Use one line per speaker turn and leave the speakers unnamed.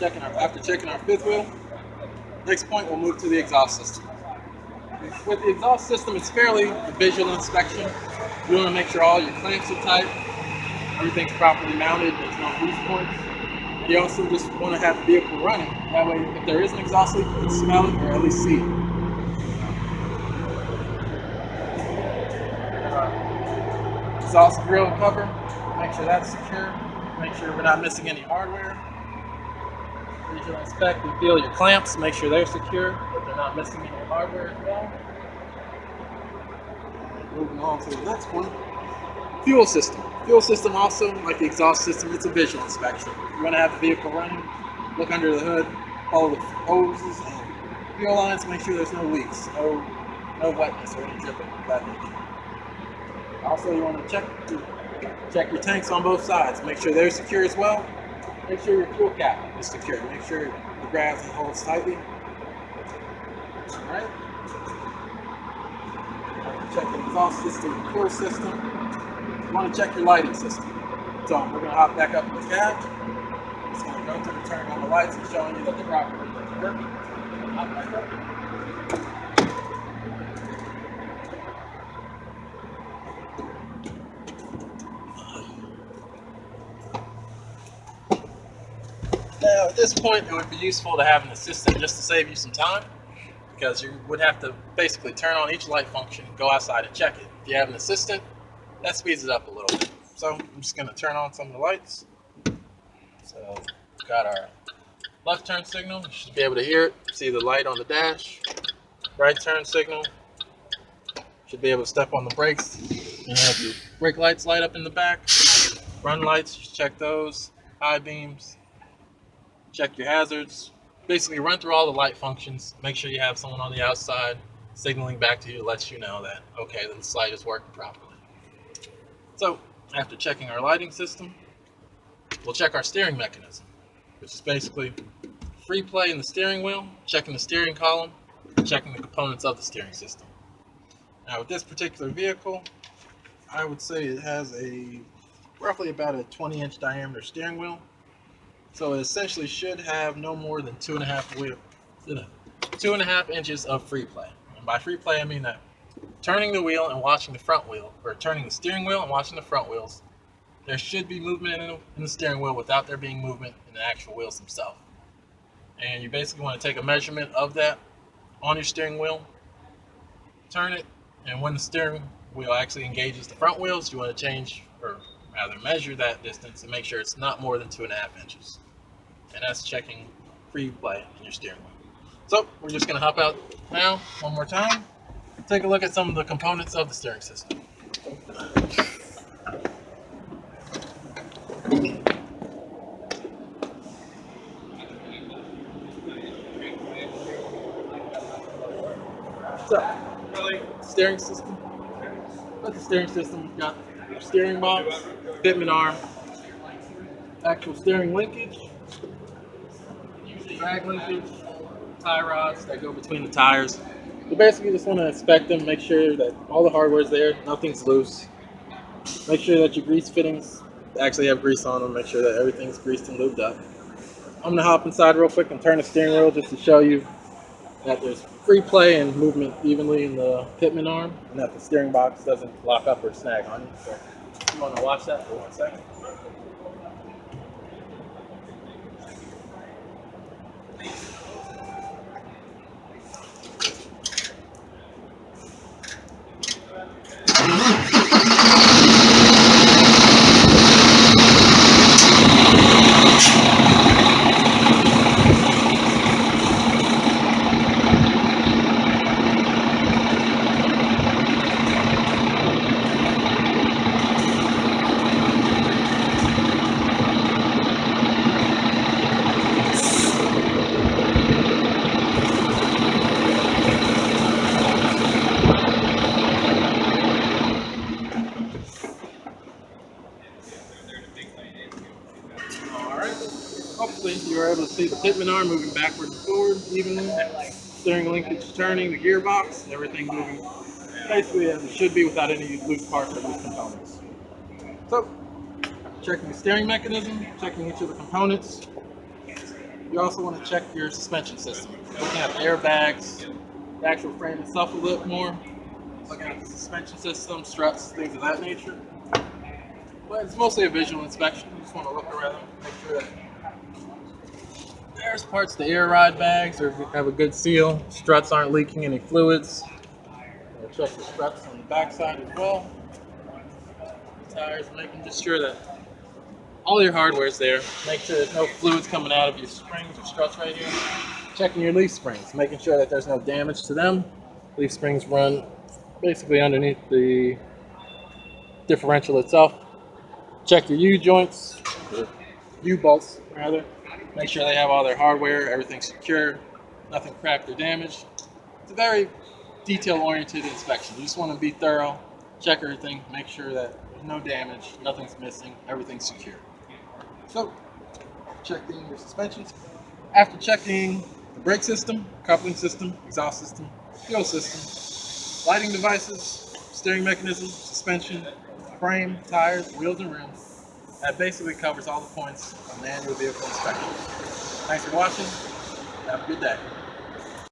After checking our fifth wheel, next point we'll move to the exhaust system. With the exhaust system, it's fairly a visual inspection. You want to make sure all your clamps are tight, everything's properly mounted, there's no loose points. You also just want to have the vehicle running. That way, if there is an exhaust leak, you can smell it or at least see it. Exhaust grill cover, make sure that's secure. Make sure we're not missing any hardware. Visual inspect and feel your clamps, make sure they're secure, that they're not missing any hardware as well. Moving on to the next one. Fuel system. Fuel system also, like the exhaust system, it's a visual inspection. You want to have the vehicle running, look under the hood, follow the hoses and fuel lines, make sure there's no leaks, no wetness or any dripping of that nature. Also, you want to check your tanks on both sides, make sure they're secure as well. Make sure your fuel cap is secure. Make sure the grabs and holds tightly. Alright. Check the exhaust system, fuel system. You want to check your lighting system. So we're going to hop back up in the cab. It's going to go to the turning on the lights and showing you that the property is working. Hop back up. Now, at this point, it would be useful to have an assistant just to save you some time, because you would have to basically turn on each light function, go outside and check it. If you have an assistant, that speeds it up a little bit. So I'm just going to turn on some of the lights. So we've got our left turn signal. You should be able to hear it. See the light on the dash. Right turn signal. Should be able to step on the brakes and have your brake lights light up in the back. Run lights, check those. High beams. Check your hazards. Basically run through all the light functions. Make sure you have someone on the outside signaling back to you to let you know that, okay, this light is working properly. So after checking our lighting system, we'll check our steering mechanism, which is basically free play in the steering wheel, checking the steering column, and checking the components of the steering system. Now with this particular vehicle, I would say it has roughly about a 20-inch diameter steering wheel. So it essentially should have no more than 2.5 inches of free play. And by free play, I mean that turning the wheel and watching the front wheel, or turning the steering wheel and watching the front wheels, there should be movement in the steering wheel without there being movement in the actual wheels themselves. And you basically want to take a measurement of that on your steering wheel, turn it, and when the steering wheel actually engages the front wheels, you want to change, or rather measure that distance and make sure it's not more than 2.5 inches. And that's checking free play in your steering wheel. So we're just going to hop out now one more time, take a look at some of the components of the steering system. So, steering system. With the steering system, we've got your steering box, fitment arm, actual steering linkage, drag linkage, tie rods that go between the tires. You basically just want to inspect them, make sure that all the hardware is there, nothing's loose. Make sure that your grease fittings actually have grease on them, make sure that everything's greased and lubed up. I'm going to hop inside real quick and turn the steering wheel just to show you that there's free play and movement evenly in the pitman arm, and that the steering box doesn't lock up or snag on you. So you want to watch that for 1 second. Hopefully you were able to see the pitman arm moving backward and forward evenly, steering linkage turning, the gearbox, everything moving basically as it should be without any loose parts or loose components. So, checking the steering mechanism, checking each of the components. You also want to check your suspension system. Looking at the airbags, the actual frame itself a little more. Looking at the suspension system, struts, things of that nature. But it's mostly a visual inspection. You just want to look around, make sure that there's parts of the air ride bags have a good seal. Struts aren't leaking any fluids. We'll check the struts on the backside as well. Tires, making just sure that all your hardware is there. Make sure there's no fluids coming out of your springs or struts right here. Checking your leaf springs, making sure that there's no damage to them. Leaf springs run basically underneath the differential itself. Check your U-joints, or U-bolts rather. Make sure they have all their hardware, everything's secure, nothing cracked or damaged. It's a very detail-oriented inspection. You just want to be thorough, check everything, make sure that there's no damage, nothing's missing, everything's secure. So, checking your suspensions. After checking the brake system, coupling system, exhaust system, fuel system, lighting devices, steering mechanism, suspension, frame, tires, wheels, and rims, that basically covers all the points on the annual vehicle inspection. Thanks for watching. Have a good day.